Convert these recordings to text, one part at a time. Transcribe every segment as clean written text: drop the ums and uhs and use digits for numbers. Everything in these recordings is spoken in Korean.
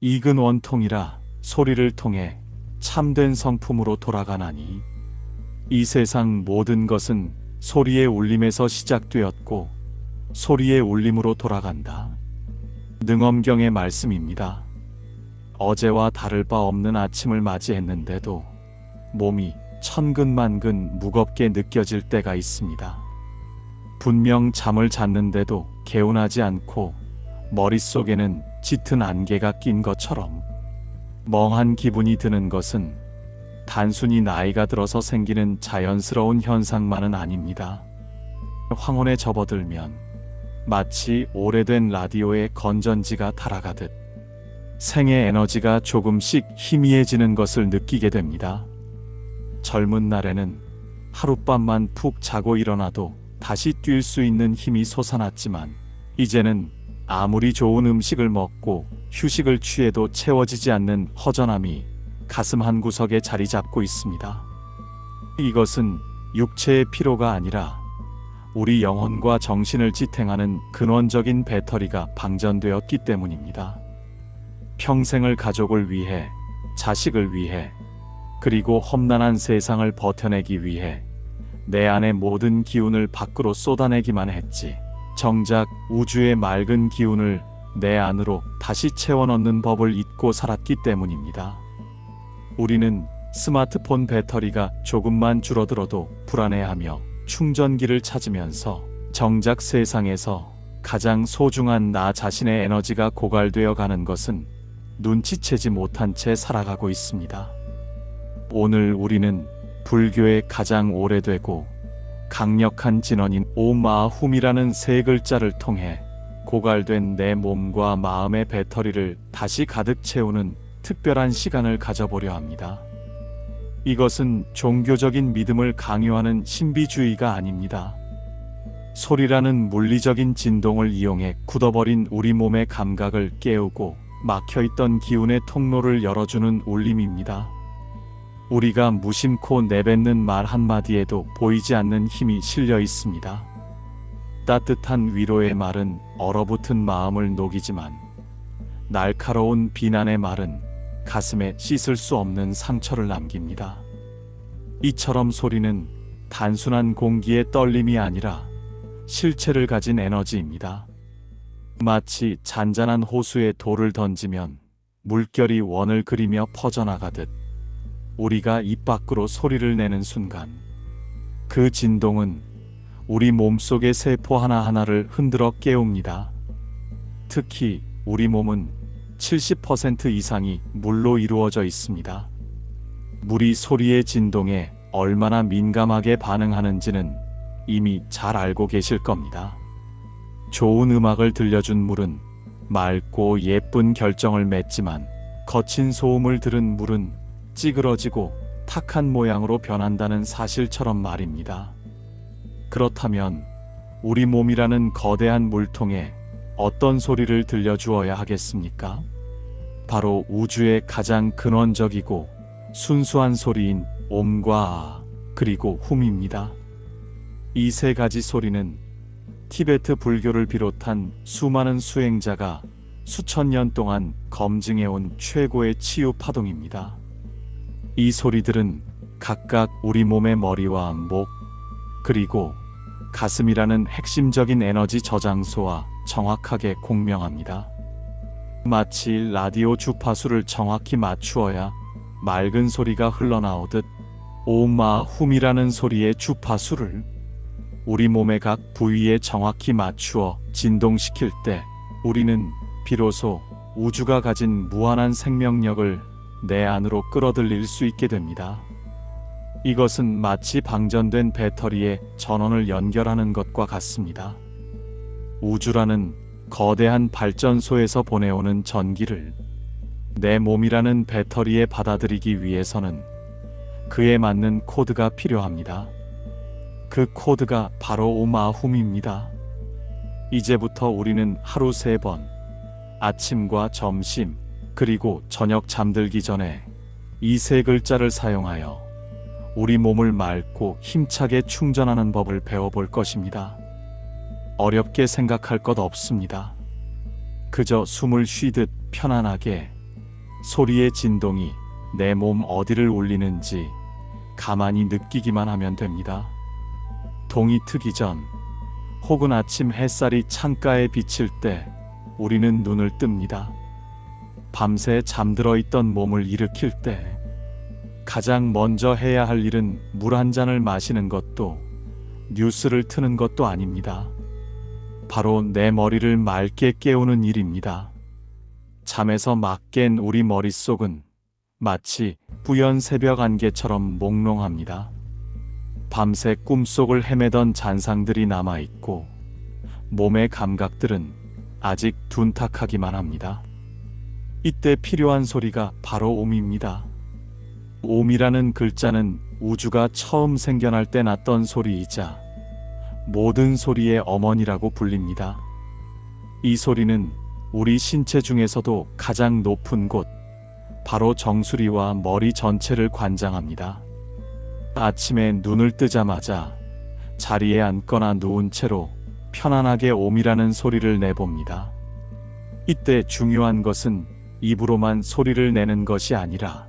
익은 원통이라 소리를 통해 참된 성품으로 돌아가나니 이 세상 모든 것은 소리의 울림에서 시작되었고 소리의 울림으로 돌아간다. 능엄경의 말씀입니다. 어제와 다를 바 없는 아침을 맞이했는데도 몸이 천근만근 무겁게 느껴질 때가 있습니다. 분명 잠을 잤는데도 개운하지 않고 머릿속에는 짙은 안개가 낀 것처럼 멍한 기분이 드는 것은 단순히 나이가 들어서 생기는 자연스러운 현상만은 아닙니다. 황혼에 접어들면 마치 오래된 라디오의 건전지가 닳아가듯 생의 에너지가 조금씩 희미해지는 것을 느끼게 됩니다. 젊은 날에는 하룻밤만 푹 자고 일어나도 다시 뛸 수 있는 힘이 솟아났지만 이제는 아무리 좋은 음식을 먹고 휴식을 취해도 채워지지 않는 허전함이 가슴 한구석에 자리 잡고 있습니다. 이것은 육체의 피로가 아니라 우리 영혼과 정신을 지탱하는 근원적인 배터리가 방전되었기 때문입니다. 평생을 가족을 위해, 자식을 위해, 그리고 험난한 세상을 버텨내기 위해 내 안의 모든 기운을 밖으로 쏟아내기만 했지, 정작 우주의 맑은 기운을 내 안으로 다시 채워넣는 법을 잊고 살았기 때문입니다. 우리는 스마트폰 배터리가 조금만 줄어들어도 불안해하며 충전기를 찾으면서 정작 세상에서 가장 소중한 나 자신의 에너지가 고갈되어 가는 것은 눈치채지 못한 채 살아가고 있습니다. 오늘 우리는 불교의 가장 오래되고 강력한 진원인 오마훔이라는 세 글자를 통해 고갈된 내 몸과 마음의 배터리를 다시 가득 채우는 특별한 시간을 가져보려 합니다. 이것은 종교적인 믿음을 강요하는 신비주의가 아닙니다. 소리라는 물리적인 진동을 이용해 굳어버린 우리 몸의 감각을 깨우고 막혀있던 기운의 통로를 열어주는 울림입니다. 우리가 무심코 내뱉는 말 한마디에도 보이지 않는 힘이 실려 있습니다. 따뜻한 위로의 말은 얼어붙은 마음을 녹이지만 날카로운 비난의 말은 가슴에 씻을 수 없는 상처를 남깁니다. 이처럼 소리는 단순한 공기의 떨림이 아니라 실체를 가진 에너지입니다. 마치 잔잔한 호수에 돌을 던지면 물결이 원을 그리며 퍼져나가듯 우리가 입 밖으로 소리를 내는 순간 그 진동은 우리 몸속의 세포 하나하나를 흔들어 깨웁니다. 특히 우리 몸은 70% 이상이 물로 이루어져 있습니다. 물이 소리의 진동에 얼마나 민감하게 반응하는지는 이미 잘 알고 계실 겁니다. 좋은 음악을 들려준 물은 맑고 예쁜 결정을 맺지만 거친 소음을 들은 물은 찌그러지고 탁한 모양으로 변한다는 사실처럼 말입니다. 그렇다면 우리 몸이라는 거대한 물통에 어떤 소리를 들려주어야 하겠습니까? 바로 우주의 가장 근원적이고 순수한 소리인 옴과 아, 그리고 훔입니다. 이 세 가지 소리는 티베트 불교를 비롯한 수많은 수행자가 수천 년 동안 검증해온 최고의 치유 파동입니다. 이 소리들은 각각 우리 몸의 머리와 목, 그리고 가슴이라는 핵심적인 에너지 저장소와 정확하게 공명합니다. 마치 라디오 주파수를 정확히 맞추어야 맑은 소리가 흘러나오듯 오마훔이라는 소리의 주파수를 우리 몸의 각 부위에 정확히 맞추어 진동시킬 때 우리는 비로소 우주가 가진 무한한 생명력을 내 안으로 끌어들일 수 있게 됩니다. 이것은 마치 방전된 배터리에 전원을 연결하는 것과 같습니다. 우주라는 거대한 발전소에서 보내오는 전기를 내 몸이라는 배터리에 받아들이기 위해서는 그에 맞는 코드가 필요합니다. 그 코드가 바로 오마훔입니다. 이제부터 우리는 하루 3번, 아침과 점심, 그리고 저녁 잠들기 전에 이 세 글자를 사용하여 우리 몸을 맑고 힘차게 충전하는 법을 배워볼 것입니다. 어렵게 생각할 것 없습니다. 그저 숨을 쉬듯 편안하게 소리의 진동이 내 몸 어디를 울리는지 가만히 느끼기만 하면 됩니다. 동이 트기 전 혹은 아침 햇살이 창가에 비칠 때 우리는 눈을 뜹니다. 밤새 잠들어 있던 몸을 일으킬 때 가장 먼저 해야 할 일은 물 한 잔을 마시는 것도 뉴스를 트는 것도 아닙니다. 바로 내 머리를 맑게 깨우는 일입니다. 잠에서 막 깬 우리 머릿속은 마치 뿌연 새벽 안개처럼 몽롱합니다. 밤새 꿈속을 헤매던 잔상들이 남아있고 몸의 감각들은 아직 둔탁하기만 합니다. 이때 필요한 소리가 바로 옴입니다. 옴이라는 글자는 우주가 처음 생겨날 때 났던 소리이자 모든 소리의 어머니라고 불립니다. 이 소리는 우리 신체 중에서도 가장 높은 곳, 바로 정수리와 머리 전체를 관장합니다. 아침에 눈을 뜨자마자 자리에 앉거나 누운 채로 편안하게 옴이라는 소리를 내봅니다. 이때 중요한 것은 입으로만 소리를 내는 것이 아니라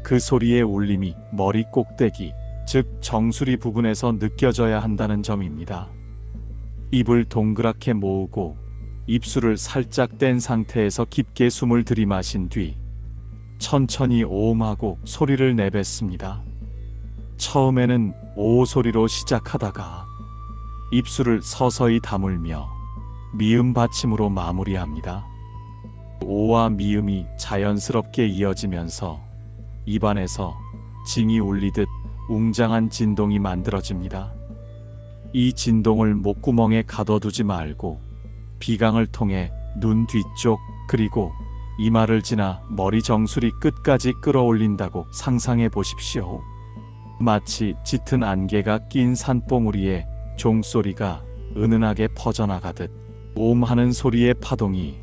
그 소리의 울림이 머리 꼭대기, 즉 정수리 부분에서 느껴져야 한다는 점입니다. 입을 동그랗게 모으고 입술을 살짝 뗀 상태에서 깊게 숨을 들이마신 뒤 천천히 오음하고 소리를 내뱉습니다. 처음에는 오 소리로 시작하다가 입술을 서서히 다물며 미음 받침으로 마무리합니다. 오와 미음이 자연스럽게 이어지면서 입안에서 징이 울리듯 웅장한 진동이 만들어집니다. 이 진동을 목구멍에 가둬두지 말고 비강을 통해 눈 뒤쪽 그리고 이마를 지나 머리 정수리 끝까지 끌어올린다고 상상해 보십시오. 마치 짙은 안개가 낀 산봉우리에 종소리가 은은하게 퍼져나가듯 옴하는 소리의 파동이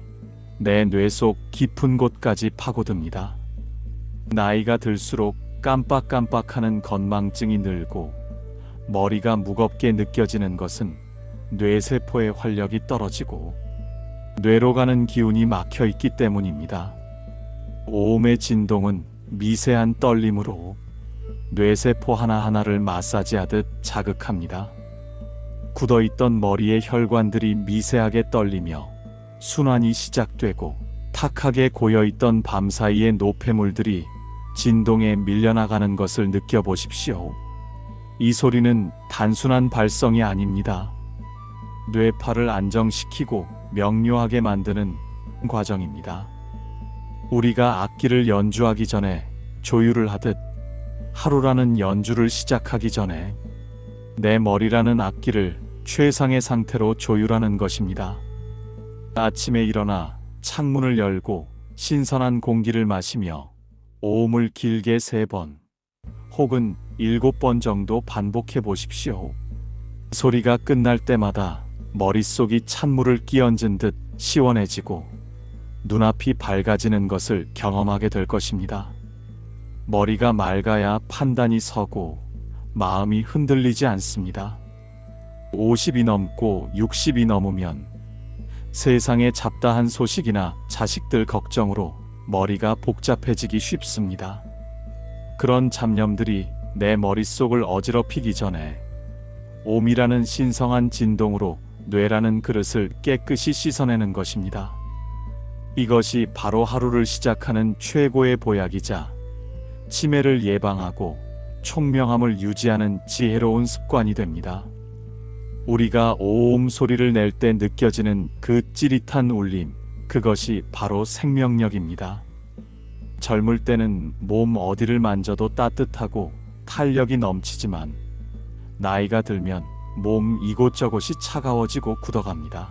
내 뇌 속 깊은 곳까지 파고듭니다. 나이가 들수록 깜빡깜빡하는 건망증이 늘고 머리가 무겁게 느껴지는 것은 뇌세포의 활력이 떨어지고 뇌로 가는 기운이 막혀 있기 때문입니다. 오음의 진동은 미세한 떨림으로 뇌세포 하나하나를 마사지하듯 자극합니다. 굳어있던 머리의 혈관들이 미세하게 떨리며 순환이 시작되고 탁하게 고여있던 밤사이의 노폐물들이 진동에 밀려나가는 것을 느껴보십시오. 이 소리는 단순한 발성이 아닙니다. 뇌파를 안정시키고 명료하게 만드는 과정입니다. 우리가 악기를 연주하기 전에 조율을 하듯 하루라는 연주를 시작하기 전에 내 머리라는 악기를 최상의 상태로 조율하는 것입니다. 아침에 일어나 창문을 열고 신선한 공기를 마시며 오음을 길게 3번 혹은 7번 정도 반복해 보십시오. 소리가 끝날 때마다 머릿속이 찬물을 끼얹은 듯 시원해지고 눈앞이 밝아지는 것을 경험하게 될 것입니다. 머리가 맑아야 판단이 서고 마음이 흔들리지 않습니다. 50이 넘고 60이 넘으면 세상에 잡다한 소식이나 자식들 걱정으로 머리가 복잡해지기 쉽습니다. 그런 잡념들이 내 머릿속을 어지럽히기 전에 옴이라는 신성한 진동으로 뇌라는 그릇을 깨끗이 씻어내는 것입니다. 이것이 바로 하루를 시작하는 최고의 보약이자 치매를 예방하고 총명함을 유지하는 지혜로운 습관이 됩니다. 우리가 오음 소리를 낼 때 느껴지는 그 찌릿한 울림, 그것이 바로 생명력입니다. 젊을 때는 몸 어디를 만져도 따뜻하고 탄력이 넘치지만 나이가 들면 몸 이곳저곳이 차가워지고 굳어갑니다.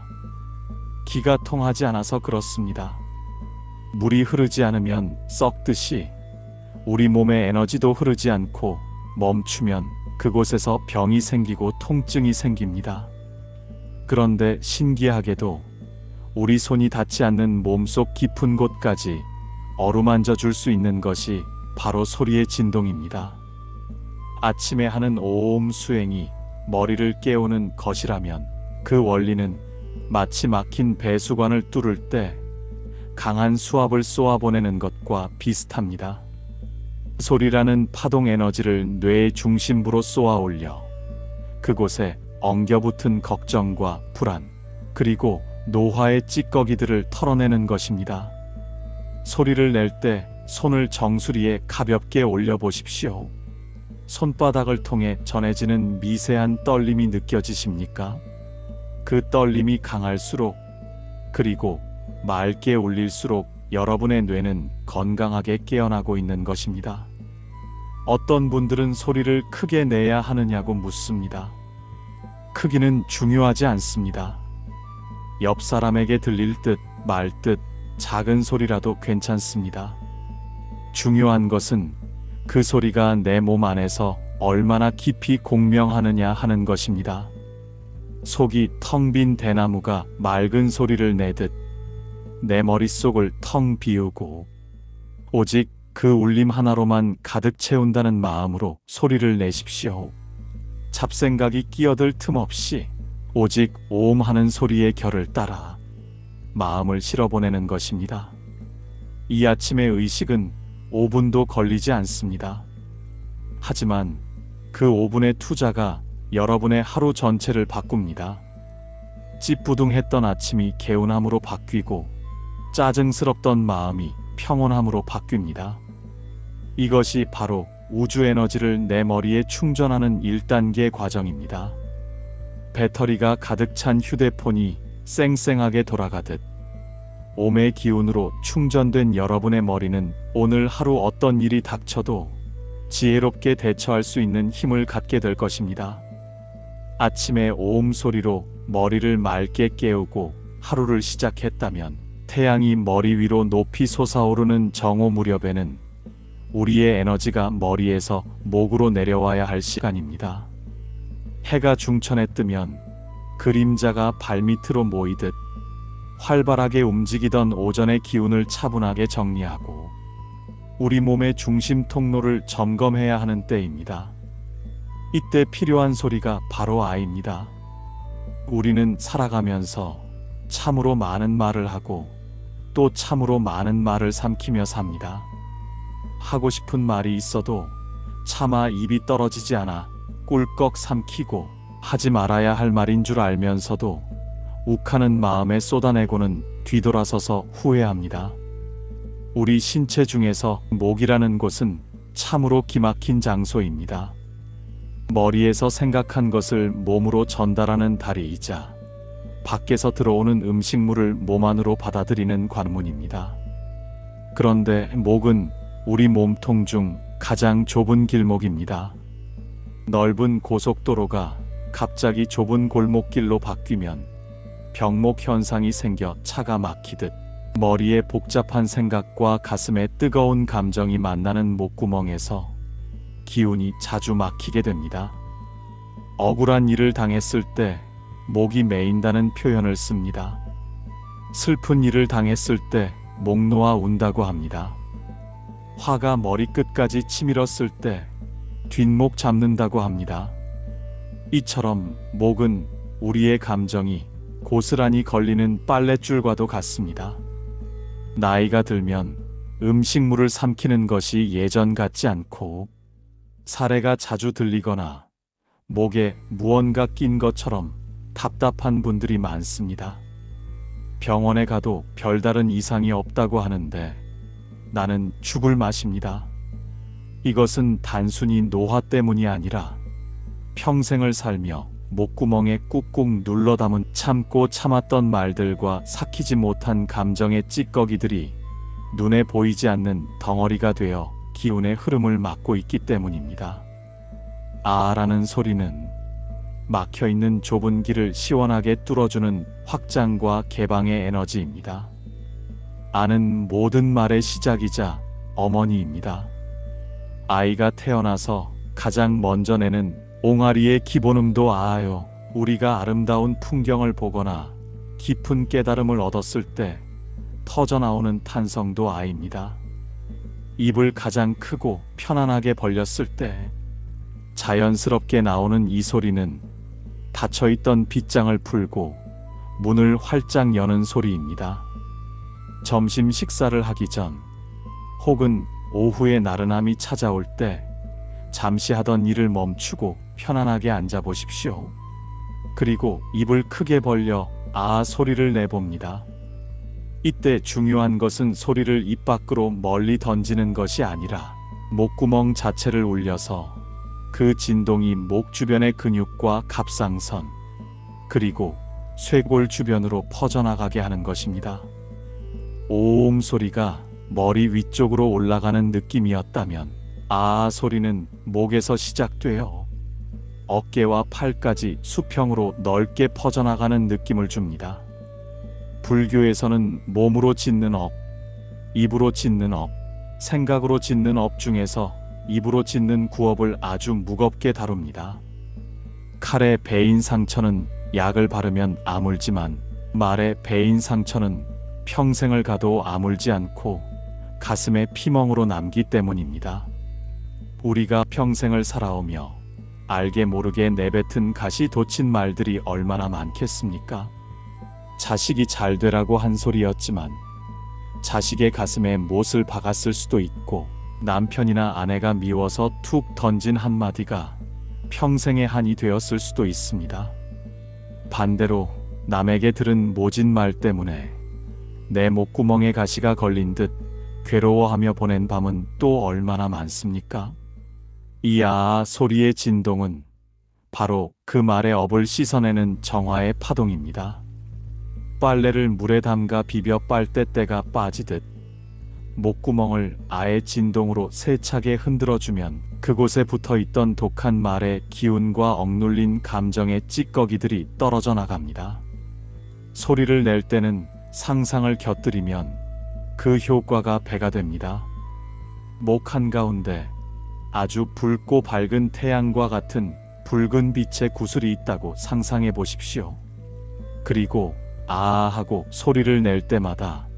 기가 통하지 않아서 그렇습니다. 물이 흐르지 않으면 썩듯이 우리 몸의 에너지도 흐르지 않고 멈추면 그곳에서 병이 생기고 통증이 생깁니다. 그런데 신기하게도 우리 손이 닿지 않는 몸속 깊은 곳까지 어루만져 줄 수 있는 것이 바로 소리의 진동입니다. 아침에 하는 오음 수행이 머리를 깨우는 것이라면 그 원리는 마치 막힌 배수관을 뚫을 때 강한 수압을 쏘아보내는 것과 비슷합니다. 소리라는 파동 에너지를 뇌의 중심부로 쏘아 올려 그곳에 엉겨붙은 걱정과 불안, 그리고 노화의 찌꺼기들을 털어내는 것입니다. 소리를 낼 때 손을 정수리에 가볍게 올려보십시오. 손바닥을 통해 전해지는 미세한 떨림이 느껴지십니까? 그 떨림이 강할수록, 그리고 맑게 울릴수록 여러분의 뇌는 건강하게 깨어나고 있는 것입니다. 어떤 분들은 소리를 크게 내야 하느냐고 묻습니다. 크기는 중요하지 않습니다. 옆 사람에게 들릴 듯 말 듯 작은 소리라도 괜찮습니다. 중요한 것은 그 소리가 내 몸 안에서 얼마나 깊이 공명하느냐 하는 것입니다. 속이 텅 빈 대나무가 맑은 소리를 내듯 내 머릿속을 텅 비우고 오직 그 울림 하나로만 가득 채운다는 마음으로 소리를 내십시오. 잡생각이 끼어들 틈 없이 오직 오음하는 소리의 결을 따라 마음을 실어보내는 것입니다. 이 아침의 의식은 5분도 걸리지 않습니다. 하지만 그 5분의 투자가 여러분의 하루 전체를 바꿉니다. 찌뿌둥했던 아침이 개운함으로 바뀌고 짜증스럽던 마음이 평온함으로 바뀝니다. 이것이 바로 우주 에너지를 내 머리에 충전하는 1단계 과정입니다. 배터리가 가득 찬 휴대폰이 쌩쌩하게 돌아가듯 오음의 기운으로 충전된 여러분의 머리는 오늘 하루 어떤 일이 닥쳐도 지혜롭게 대처할 수 있는 힘을 갖게 될 것입니다. 아침의 오음 소리로 머리를 맑게 깨우고 하루를 시작했다면 태양이 머리 위로 높이 솟아오르는 정오 무렵에는 우리의 에너지가 머리에서 목으로 내려와야 할 시간입니다. 해가 중천에 뜨면 그림자가 발밑으로 모이듯 활발하게 움직이던 오전의 기운을 차분하게 정리하고 우리 몸의 중심 통로를 점검해야 하는 때입니다. 이때 필요한 소리가 바로 아이입니다. 우리는 살아가면서 참으로 많은 말을 하고 또 참으로 많은 말을 삼키며 삽니다. 하고 싶은 말이 있어도 차마 입이 떨어지지 않아 꿀꺽 삼키고 하지 말아야 할 말인 줄 알면서도 욱하는 마음에 쏟아내고는 뒤돌아서서 후회합니다. 우리 신체 중에서 목이라는 곳은 참으로 기막힌 장소입니다. 머리에서 생각한 것을 몸으로 전달하는 다리이자 밖에서 들어오는 음식물을 몸 안으로 받아들이는 관문입니다. 그런데 목은 우리 몸통 중 가장 좁은 길목입니다. 넓은 고속도로가 갑자기 좁은 골목길로 바뀌면 병목 현상이 생겨 차가 막히듯 머리에 복잡한 생각과 가슴에 뜨거운 감정이 만나는 목구멍에서 기운이 자주 막히게 됩니다. 억울한 일을 당했을 때 목이 메인다는 표현을 씁니다. 슬픈 일을 당했을 때 목 놓아 운다고 합니다. 화가 머리끝까지 치밀었을 때 뒷목 잡는다고 합니다. 이처럼 목은 우리의 감정이 고스란히 걸리는 빨랫줄과도 같습니다. 나이가 들면 음식물을 삼키는 것이 예전 같지 않고 사례가 자주 들리거나 목에 무언가 낀 것처럼 답답한 분들이 많습니다. 병원에 가도 별다른 이상이 없다고 하는데 나는 죽을 맛입니다. 이것은 단순히 노화 때문이 아니라 평생을 살며 목구멍에 꾹꾹 눌러 담은 참고 참았던 말들과 삭히지 못한 감정의 찌꺼기들이 눈에 보이지 않는 덩어리가 되어 기운의 흐름을 막고 있기 때문입니다. 아라는 소리는 막혀있는 좁은 길을 시원하게 뚫어주는 확장과 개방의 에너지입니다. 아는 모든 말의 시작이자 어머니입니다. 아이가 태어나서 가장 먼저 내는 옹알이의 기본음도 아아요. 우리가 아름다운 풍경을 보거나 깊은 깨달음을 얻었을 때 터져나오는 탄성도 아입니다. 입을 가장 크고 편안하게 벌렸을 때 자연스럽게 나오는 이 소리는 닫혀있던 빗장을 풀고 문을 활짝 여는 소리입니다. 점심 식사를 하기 전, 혹은 오후에 나른함이 찾아올 때 잠시 하던 일을 멈추고 편안하게 앉아 보십시오. 그리고 입을 크게 벌려 아 소리를 내봅니다. 이때 중요한 것은 소리를 입 밖으로 멀리 던지는 것이 아니라 목구멍 자체를 울려서 그 진동이 목 주변의 근육과 갑상선, 그리고 쇄골 주변으로 퍼져나가게 하는 것입니다. 오음 소리가 머리 위쪽으로 올라가는 느낌이었다면 아 소리는 목에서 시작되어 어깨와 팔까지 수평으로 넓게 퍼져나가는 느낌을 줍니다. 불교에서는 몸으로 짓는 업, 입으로 짓는 업, 생각으로 짓는 업 중에서 입으로 짓는 구업을 아주 무겁게 다룹니다. 칼에 베인 상처는 약을 바르면 아물지만 말에 베인 상처는 평생을 가도 아물지 않고 가슴에 피멍으로 남기 때문입니다. 우리가 평생을 살아오며 알게 모르게 내뱉은 가시 돋친 말들이 얼마나 많겠습니까? 자식이 잘 되라고 한 소리였지만 자식의 가슴에 못을 박았을 수도 있고, 남편이나 아내가 미워서 툭 던진 한마디가 평생의 한이 되었을 수도 있습니다. 반대로 남에게 들은 모진 말 때문에 내 목구멍에 가시가 걸린 듯 괴로워하며 보낸 밤은 또 얼마나 많습니까? 이 아아 소리의 진동은 바로 그 말의 업을 씻어내는 정화의 파동입니다. 빨래를 물에 담가 비벼 빨대때가 빠지듯 목구멍을 아의 진동으로 세차게 흔들어주면 그곳에 붙어있던 독한 말의 기운과 억눌린 감정의 찌꺼기들이 떨어져 나갑니다. 소리를 낼 때는 상상을 곁들이면 그 효과가 배가 됩니다. 목 한가운데 아주 붉고 밝은 태양과 같은 붉은 빛의 구슬이 있다고 상상해 보십시오. 그리고 아 하고 소리를 낼 때마다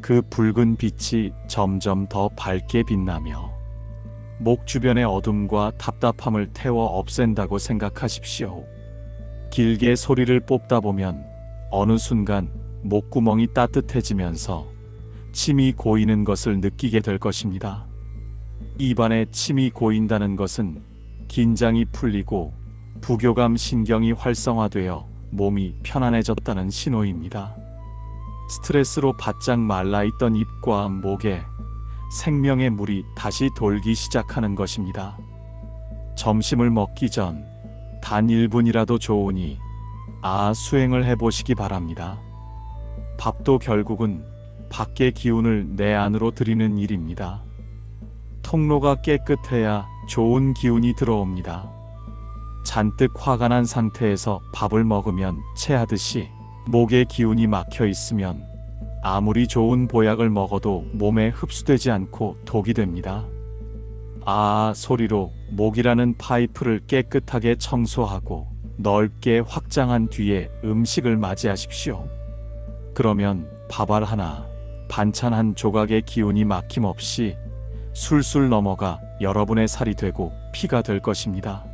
그 붉은 빛이 점점 더 밝게 빛나며 목 주변의 어둠과 답답함을 태워 없앤다고 생각하십시오. 길게 소리를 뽑다 보면 어느 순간 목구멍이 따뜻해지면서 침이 고이는 것을 느끼게 될 것입니다. 입안에 침이 고인다는 것은 긴장이 풀리고 부교감 신경이 활성화되어 몸이 편안해졌다는 신호입니다. 스트레스로 바짝 말라있던 입과 목에 생명의 물이 다시 돌기 시작하는 것입니다. 점심을 먹기 전 단 1분이라도 좋으니 수행을 해보시기 바랍니다. 밥도 결국은 밖의 기운을 내 안으로 들이는 일입니다. 통로가 깨끗해야 좋은 기운이 들어옵니다. 잔뜩 화가 난 상태에서 밥을 먹으면 체하듯이 목에 기운이 막혀 있으면 아무리 좋은 보약을 먹어도 몸에 흡수되지 않고 독이 됩니다. 소리로 목이라는 파이프를 깨끗하게 청소하고 넓게 확장한 뒤에 음식을 맞이하십시오. 그러면 밥알 하나, 반찬 한 조각의 기운이 막힘없이 술술 넘어가 여러분의 살이 되고 피가 될 것입니다.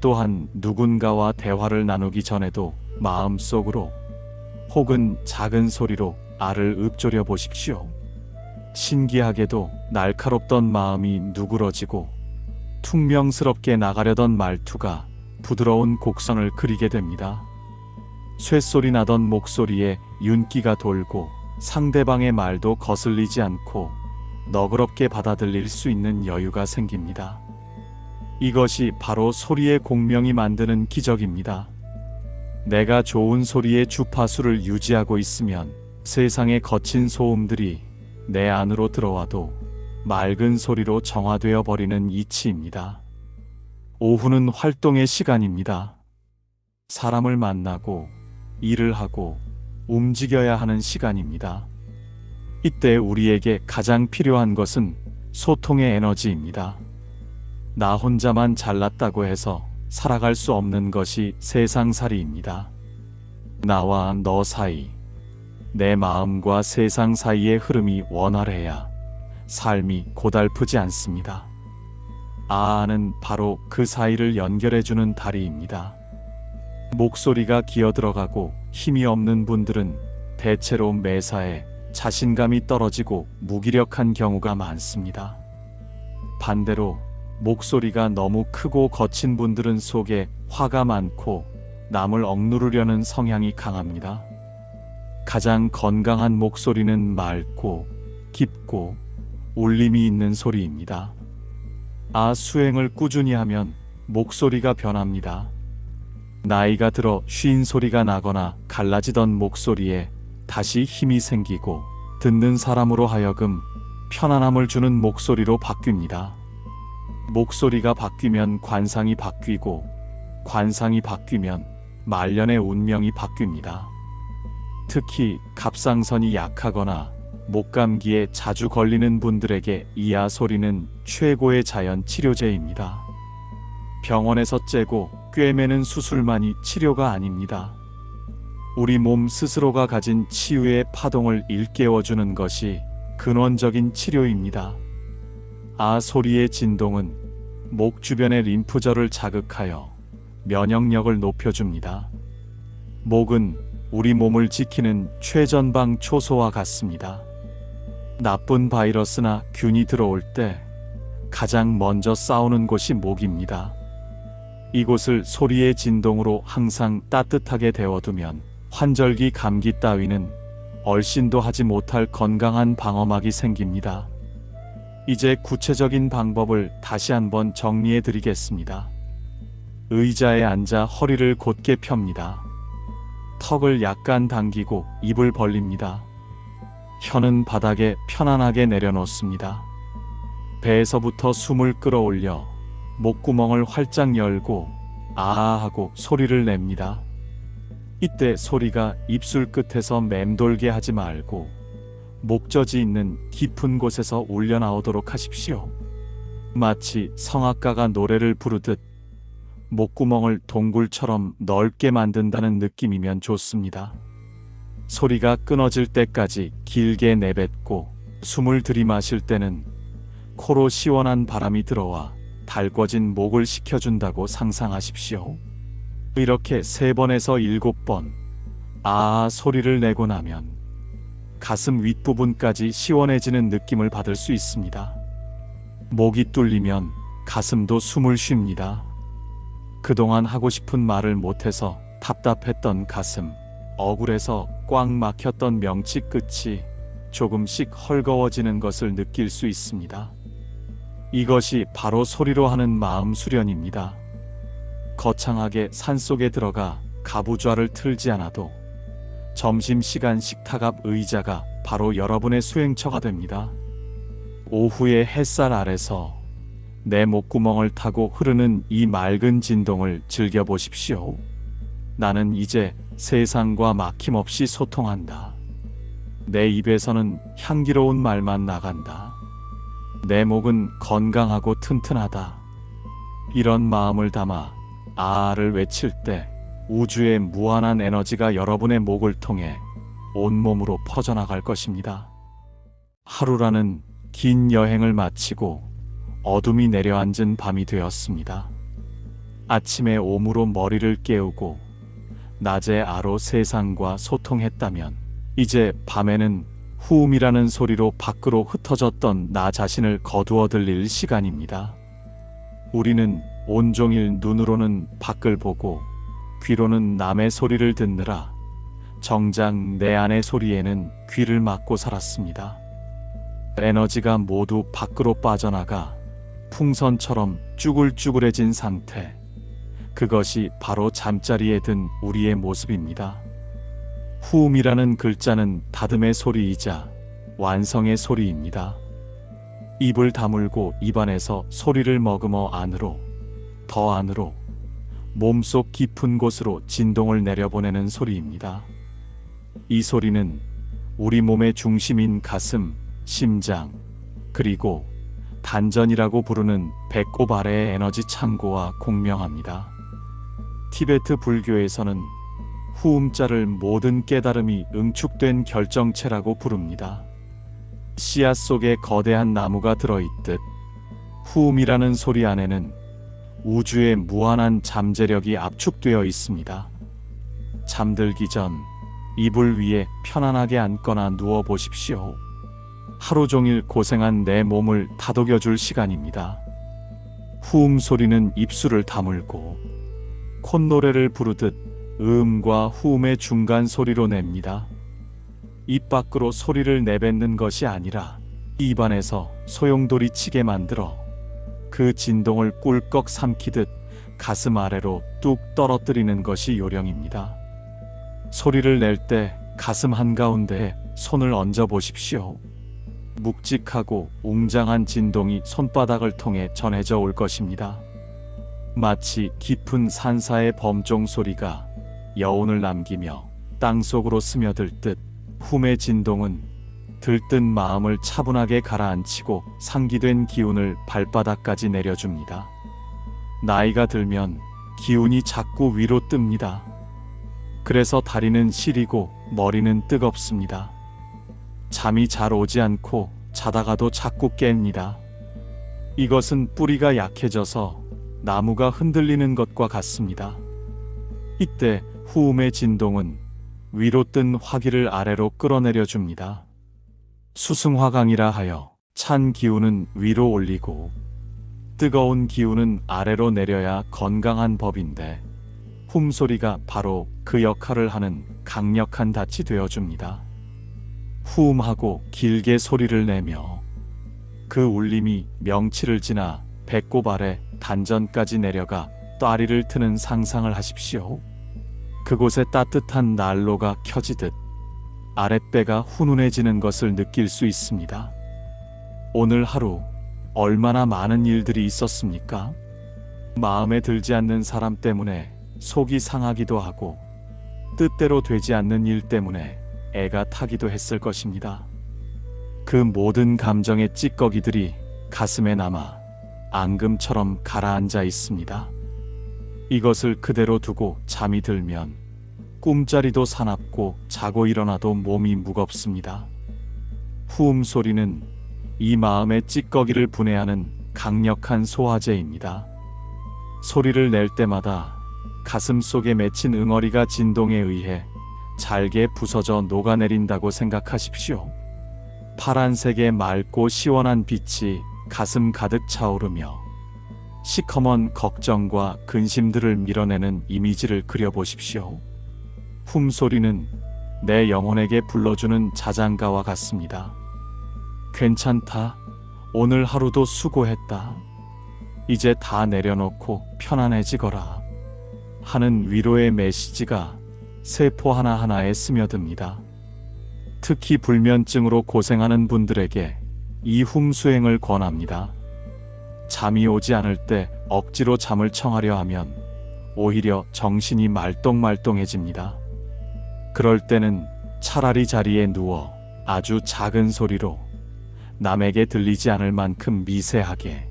또한 누군가와 대화를 나누기 전에도 마음속으로 혹은 작은 소리로 알을 읊조려 보십시오. 신기하게도 날카롭던 마음이 누그러지고 퉁명스럽게 나가려던 말투가 부드러운 곡선을 그리게 됩니다. 쇳소리 나던 목소리에 윤기가 돌고 상대방의 말도 거슬리지 않고 너그럽게 받아들일 수 있는 여유가 생깁니다. 이것이 바로 소리의 공명이 만드는 기적입니다. 내가 좋은 소리의 주파수를 유지하고 있으면 세상의 거친 소음들이 내 안으로 들어와도 맑은 소리로 정화되어 버리는 이치입니다. 오후는 활동의 시간입니다. 사람을 만나고 일을 하고 움직여야 하는 시간입니다. 이때 우리에게 가장 필요한 것은 소통의 에너지입니다. 나 혼자만 잘났다고 해서 살아갈 수 없는 것이 세상살이입니다. 나와 너 사이, 내 마음과 세상 사이의 흐름이 원활해야 삶이 고달프지 않습니다. 아는 바로 그 사이를 연결해주는 다리입니다. 목소리가 기어들어가고 힘이 없는 분들은 대체로 매사에 자신감이 떨어지고 무기력한 경우가 많습니다. 반대로 목소리가 너무 크고 거친 분들은 속에 화가 많고 남을 억누르려는 성향이 강합니다. 가장 건강한 목소리는 맑고 깊고 울림이 있는 소리입니다. 수행을 꾸준히 하면 목소리가 변합니다. 나이가 들어 쉰 소리가 나거나 갈라지던 목소리에 다시 힘이 생기고 듣는 사람으로 하여금 편안함을 주는 목소리로 바뀝니다. 목소리가 바뀌면 관상이 바뀌고 관상이 바뀌면 말년의 운명이 바뀝니다. 특히 갑상선이 약하거나 목감기에 자주 걸리는 분들에게 이하 소리는 최고의 자연 치료제입니다. 병원에서 째고 꿰매는 수술만이 치료가 아닙니다. 우리 몸 스스로가 가진 치유의 파동을 일깨워주는 것이 근원적인 치료입니다. 소리의 진동은 목 주변의 림프절을 자극하여 면역력을 높여줍니다. 목은 우리 몸을 지키는 최전방 초소와 같습니다. 나쁜 바이러스나 균이 들어올 때 가장 먼저 싸우는 곳이 목입니다. 이곳을 소리의 진동으로 항상 따뜻하게 데워두면 환절기 감기 따위는 얼씬도 하지 못할 건강한 방어막이 생깁니다. 이제 구체적인 방법을 다시 한번 정리해 드리겠습니다. 의자에 앉아 허리를 곧게 펴니다. 턱을 약간 당기고 입을 벌립니다. 혀는 바닥에 편안하게 내려놓습니다. 배에서부터 숨을 끌어올려 목구멍을 활짝 열고 아하하고 소리를 냅니다. 이때 소리가 입술 끝에서 맴돌게 하지 말고 목젖이 있는 깊은 곳에서 울려 나오도록 하십시오. 마치 성악가가 노래를 부르듯 목구멍을 동굴처럼 넓게 만든다는 느낌이면 좋습니다. 소리가 끊어질 때까지 길게 내뱉고 숨을 들이마실 때는 코로 시원한 바람이 들어와 달궈진 목을 식혀준다고 상상하십시오. 이렇게 3번에서 7번 소리를 내고 나면 가슴 윗부분까지 시원해지는 느낌을 받을 수 있습니다. 목이 뚫리면 가슴도 숨을 쉽니다. 그동안 하고 싶은 말을 못해서 답답했던 가슴, 억울해서 꽉 막혔던 명치 끝이 조금씩 헐거워지는 것을 느낄 수 있습니다. 이것이 바로 소리로 하는 마음 수련입니다. 거창하게 산속에 들어가 가부좌를 틀지 않아도 점심시간 식탁 앞 의자가 바로 여러분의 수행처가 됩니다. 오후의 햇살 아래서 내 목구멍을 타고 흐르는 이 맑은 진동을 즐겨보십시오. 나는 이제 세상과 막힘없이 소통한다. 내 입에서는 향기로운 말만 나간다. 내 목은 건강하고 튼튼하다. 이런 마음을 담아 아를 외칠 때 우주의 무한한 에너지가 여러분의 목을 통해 온몸으로 퍼져나갈 것입니다. 하루라는 긴 여행을 마치고 어둠이 내려앉은 밤이 되었습니다. 아침에 옴으로 머리를 깨우고 낮에 아로 세상과 소통했다면 이제 밤에는 후음이라는 소리로 밖으로 흩어졌던 나 자신을 거두어 들릴 시간입니다. 우리는 온종일 눈으로는 밖을 보고 귀로는 남의 소리를 듣느라 정작 내 안의 소리에는 귀를 막고 살았습니다. 에너지가 모두 밖으로 빠져나가 풍선처럼 쭈글쭈글해진 상태, 그것이 바로 잠자리에 든 우리의 모습입니다. 후음이라는 글자는 다듬의 소리이자 완성의 소리입니다. 입을 다물고 입안에서 소리를 머금어 안으로, 더 안으로, 몸속 깊은 곳으로 진동을 내려보내는 소리입니다. 이 소리는 우리 몸의 중심인 가슴, 심장, 그리고 단전이라고 부르는 배꼽 아래의 에너지 창고와 공명합니다. 티베트 불교에서는 후음자를 모든 깨달음이 응축된 결정체라고 부릅니다. 씨앗 속에 거대한 나무가 들어있듯 후음이라는 소리 안에는 우주의 무한한 잠재력이 압축되어 있습니다. 잠들기 전 이불 위에 편안하게 앉거나 누워 보십시오. 하루 종일 고생한 내 몸을 다독여 줄 시간입니다. 후음 소리는 입술을 다물고 콧노래를 부르듯 음과 후음의 중간 소리로 냅니다. 입 밖으로 소리를 내뱉는 것이 아니라 입안에서 소용돌이 치게 만들어 그 진동을 꿀꺽 삼키듯 가슴 아래로 뚝 떨어뜨리는 것이 요령입니다. 소리를 낼 때 가슴 한가운데에 손을 얹어 보십시오. 묵직하고 웅장한 진동이 손바닥을 통해 전해져 올 것입니다. 마치 깊은 산사의 범종 소리가 여운을 남기며 땅속으로 스며들 듯 hum의 진동은 들뜬 마음을 차분하게 가라앉히고 상기된 기운을 발바닥까지 내려줍니다. 나이가 들면 기운이 자꾸 위로 뜹니다. 그래서 다리는 시리고 머리는 뜨겁습니다. 잠이 잘 오지 않고 자다가도 자꾸 깹니다. 이것은 뿌리가 약해져서 나무가 흔들리는 것과 같습니다. 이때 후음의 진동은 위로 뜬 화기를 아래로 끌어내려 줍니다. 수승화강이라 하여 찬 기운은 위로 올리고 뜨거운 기운은 아래로 내려야 건강한 법인데 훔소리가 바로 그 역할을 하는 강력한 닻이 되어줍니다. 후음하고 길게 소리를 내며 그 울림이 명치를 지나 배꼽 아래 단전까지 내려가 따리를 트는 상상을 하십시오. 그곳에 따뜻한 난로가 켜지듯 아랫배가 훈훈해지는 것을 느낄 수 있습니다. 오늘 하루 얼마나 많은 일들이 있었습니까? 마음에 들지 않는 사람 때문에 속이 상하기도 하고 뜻대로 되지 않는 일 때문에 애가 타기도 했을 것입니다. 그 모든 감정의 찌꺼기들이 가슴에 남아 앙금처럼 가라앉아 있습니다. 이것을 그대로 두고 잠이 들면 꿈자리도 사납고 자고 일어나도 몸이 무겁습니다. 후음 소리는 이 마음의 찌꺼기를 분해하는 강력한 소화제입니다. 소리를 낼 때마다 가슴 속에 맺힌 응어리가 진동에 의해 잘게 부서져 녹아내린다고 생각하십시오. 파란색의 맑고 시원한 빛이 가슴 가득 차오르며 시커먼 걱정과 근심들을 밀어내는 이미지를 그려보십시오. 훔소리는 내 영혼에게 불러주는 자장가와 같습니다. 괜찮다. 오늘 하루도 수고했다. 이제 다 내려놓고 편안해지거라. 하는 위로의 메시지가 세포 하나하나에 스며듭니다. 특히 불면증으로 고생하는 분들에게 이 훔수행을 권합니다. 잠이 오지 않을 때 억지로 잠을 청하려 하면 오히려 정신이 말똥말똥해집니다. 그럴 때는 차라리 자리에 누워 아주 작은 소리로 남에게 들리지 않을 만큼 미세하게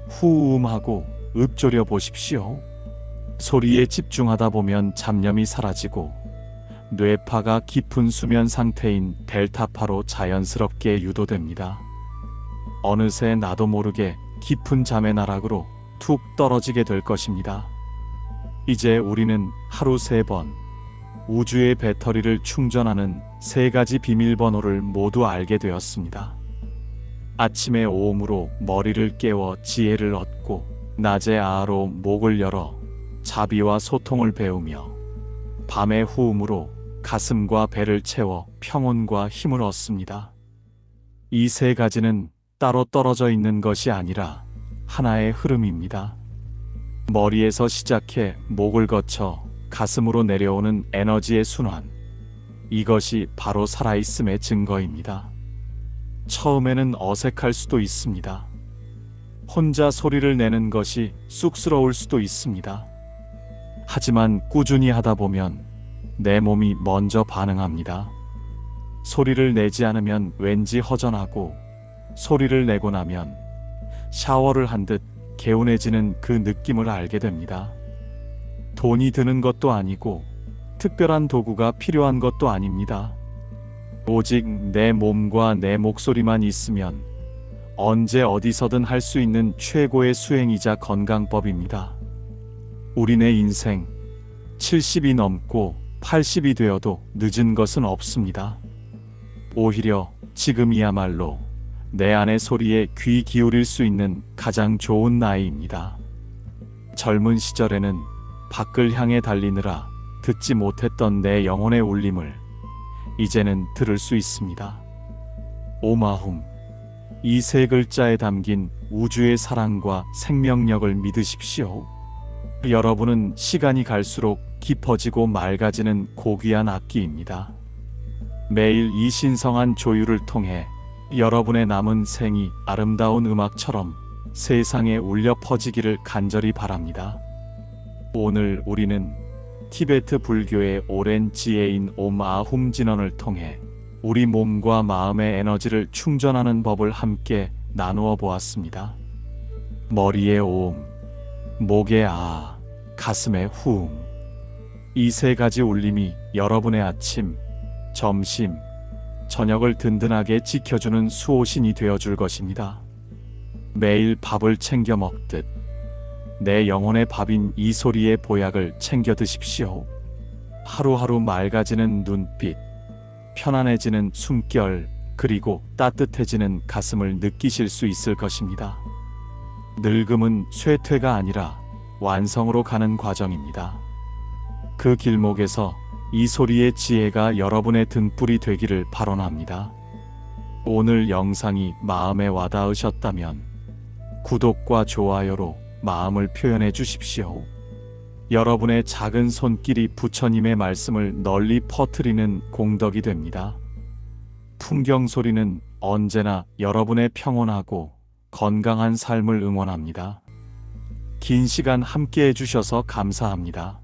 후음하고 읊조려 보십시오. 소리에 집중하다 보면 잡념이 사라지고 뇌파가 깊은 수면 상태인 델타파로 자연스럽게 유도됩니다. 어느새 나도 모르게 깊은 잠의 나락으로 툭 떨어지게 될 것입니다. 이제 우리는 하루 3번 우주의 배터리를 충전하는 3가지 비밀번호를 모두 알게 되었습니다. 아침에 오음으로 머리를 깨워 지혜를 얻고 낮에 아로 목을 열어 자비와 소통을 배우며 밤에 후음으로 가슴과 배를 채워 평온과 힘을 얻습니다. 이 3가지는 따로 떨어져 있는 것이 아니라 하나의 흐름입니다. 머리에서 시작해 목을 거쳐 가슴으로 내려오는 에너지의 순환. 이것이 바로 살아있음의 증거입니다. 처음에는 어색할 수도 있습니다. 혼자 소리를 내는 것이 쑥스러울 수도 있습니다. 하지만 꾸준히 하다 보면 내 몸이 먼저 반응합니다. 소리를 내지 않으면 왠지 허전하고 소리를 내고 나면 샤워를 한 듯 개운해지는 그 느낌을 알게 됩니다. 돈이 드는 것도 아니고 특별한 도구가 필요한 것도 아닙니다. 오직 내 몸과 내 목소리만 있으면 언제 어디서든 할 수 있는 최고의 수행이자 건강법입니다. 우리네 인생 70이 넘고 80이 되어도 늦은 것은 없습니다. 오히려 지금이야말로 내 안의 소리에 귀 기울일 수 있는 가장 좋은 나이입니다. 젊은 시절에는 밖을 향해 달리느라 듣지 못했던 내 영혼의 울림을 이제는 들을 수 있습니다. 오마훔, 이 세 글자에 담긴 우주의 사랑과 생명력을 믿으십시오. 여러분은 시간이 갈수록 깊어지고 맑아지는 고귀한 악기입니다. 매일 이 신성한 조율을 통해 여러분의 남은 생이 아름다운 음악처럼 세상에 울려 퍼지기를 간절히 바랍니다. 오늘 우리는 티베트 불교의 오랜 지혜인 옴아훔 진언을 통해 우리 몸과 마음의 에너지를 충전하는 법을 함께 나누어 보았습니다. 머리에 옴, 목에 아, 가슴에 훔. 이 세 가지 울림이 여러분의 아침, 점심, 저녁을 든든하게 지켜주는 수호신이 되어줄 것입니다. 매일 밥을 챙겨 먹듯 내 영혼의 밥인 이 소리의 보약을 챙겨 드십시오. 하루하루 맑아지는 눈빛, 편안해지는 숨결, 그리고 따뜻해지는 가슴을 느끼실 수 있을 것입니다. 늙음은 쇠퇴가 아니라 완성으로 가는 과정입니다. 그 길목에서 이 소리의 지혜가 여러분의 등불이 되기를 발언합니다. 오늘 영상이 마음에 와닿으셨다면 구독과 좋아요로 마음을 표현해 주십시오. 여러분의 작은 손길이 부처님의 말씀을 널리 퍼뜨리는 공덕이 됩니다. 풍경 소리는 언제나 여러분의 평온하고 건강한 삶을 응원합니다. 긴 시간 함께 해주셔서 감사합니다.